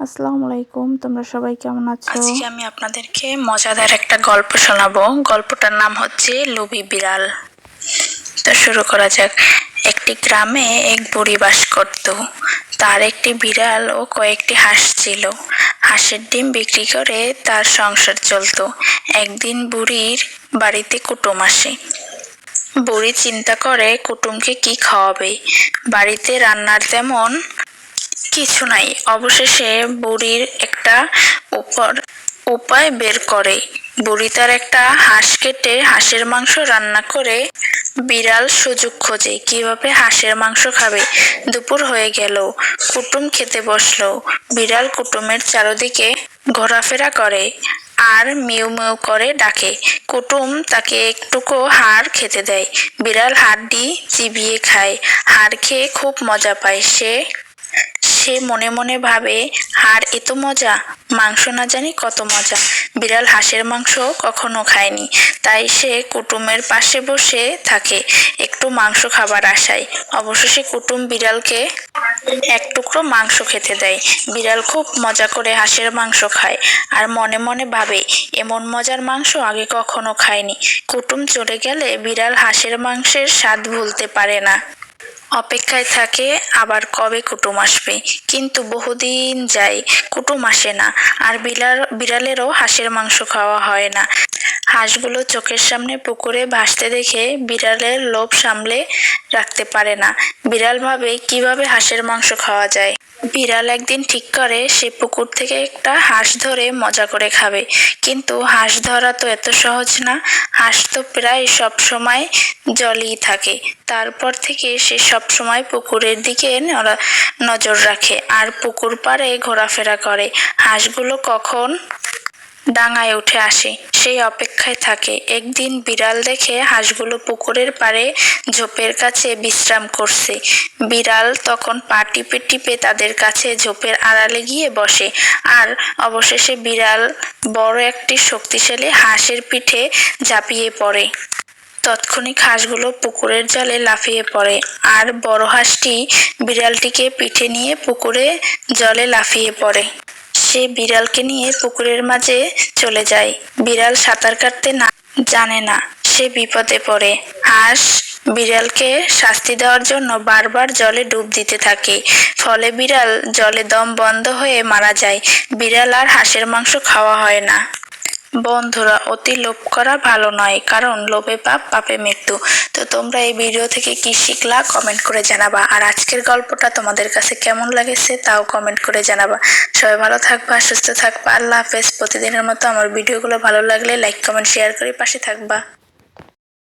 আসসালামু আলাইকুম, তোমরা সবাই কেমন আছো? আজকে আমি আপনাদেরকে মজাদার একটা গল্প শোনাবো। গল্পটার নাম হচ্ছে লোভী বিড়াল। তো শুরু করা যাক। একটি গ্রামে এক বুড়ি বাস করত। তার একটি বিড়াল ও কয়েকটি হাঁস ছিল। হাঁসের ডিম বিক্রি করে তার সংসার চলতো। একদিন বুড়ির বাড়িতে কুটুম আসে। বুড়ি চিন্তা করে কুটুমকে কি খাওয়াবে। বাড়িতে রান্নার তেমন কিছু নাই। অবশেষে বুড়ির একটা উপায় বের করে। বুড়ি তার একটা হাঁস কেটে হাঁসের মাংস রান্না করে। বিড়াল সুযোগ খোঁজে কিভাবে হাঁসের মাংস খাবে। দুপুর হয়ে গেল, কুটুম খেতে বসলো। বিড়াল কুটুমের চারদিকে ঘোরাফেরা করে আর মিউ মিউ করে ডাকে। কুটুম তাকে একটুকু হাড় খেতে দেয়। বিড়াল হাড্ডি চিবিয়ে খায়। হাড় খেয়ে খুব মজা পায়। সে মনে মনে ভাবে, হাড় এত মজা, মাংস না জানি কত মজা। বিড়াল হাঁসের মাংস কখনো খায়নি, তাই সে কুটুমের পাশে বসে থাকে একটু মাংস খাবার আশায়। অবশেষে কুটুম বিড়ালকে এক টুকরো মাংস খেতে দেয়। বিড়াল খুব মজা করে হাঁসের মাংস খায় আর মনে মনে ভাবে, এমন মজার মাংস আগে কখনো খায়নি। কুটুম চলে গেলে বিড়াল হাঁসের মাংসের স্বাদ ভুলতে পারে না। অপেক্ষায় থাকে আবার কবে কুটুম আসবে। কিন্তু বহুদিন যায়, কুটুম আসে না। আর বিড়ালেরও হাঁসের মাংস খাওয়া হয় না। হাঁসগুলো চোখের সামনে পুকুরে ভাসতে দেখে বিড়ালের লোভ সামলে রাখতে পারে না। বিড়াল ভাবে কিভাবে হাঁসের মাংস খাওয়া যায়। বিড়াল একদিন ঠিক করে সে পুকুর থেকে একটা হাঁস ধরে মজা করে খাবে। কিন্তু হাঁস ধরা তো এত সহজ না। হাঁস তো প্রায় সব সময় জলেই থাকে। তারপর থেকে সে সব সময় পুকুরের দিকে নজর রাখে আর পুকুর পাড়ে ঘোরাফেরা করে। হাঁসগুলো কখন ডাঙায় উঠে আসে সেই অপেক্ষায় থাকে। একদিন বিড়াল দেখে হাঁসগুলো পুকুরের পাড়ে ঝোপের কাছে বিশ্রাম করছে। বিড়াল তখন পা টিপে টিপে তাদের কাছে ঝোপের আড়ালে গিয়ে বসে। আর অবশেষে বিড়াল বড় একটি শক্তিশালী হাঁসের পিঠে ঝাঁপিয়ে পড়ে। তৎক্ষণিক হাঁসগুলো পুকুরের জলে লাফিয়ে পড়ে আর বড় হাঁসটি বিড়ালটিকে পিঠে নিয়ে পুকুরে জলে লাফিয়ে পড়ে। সে বিড়ালকে নিয়ে পুকুরের মাঝে চলে যায়। বিড়াল সাঁতার কাটতে জানে না, সে বিপদে পড়ে। হাঁস বিড়ালকে শাস্তি দেওয়ার জন্য বারবার জলে ডুব দিতে থাকে। ফলে বিড়াল জলে দম বন্ধ হয়ে মারা যায়। বিড়াল আর হাঁসের মাংস খাওয়া হয় না। বন্ধুরা, অতি লোভ করা ভালো নয়, কারণ লোভে পাপ, পাপে মৃত্যু। তো তোমরা এই ভিডিও থেকে কি শিখলা কমেন্ট করে জানাবা। আর আজকের গল্পটা তোমাদের কাছে কেমন লাগেছে তাও কমেন্ট করে জানাবা। সবাই ভালো থাকবা, সুস্থ থাকবা। আল্লাহ হাফেজ। প্রতিদিনের মতো আমার ভিডিওগুলো ভালো লাগলে লাইক কমেন্ট শেয়ার করে পাশে থাকবা।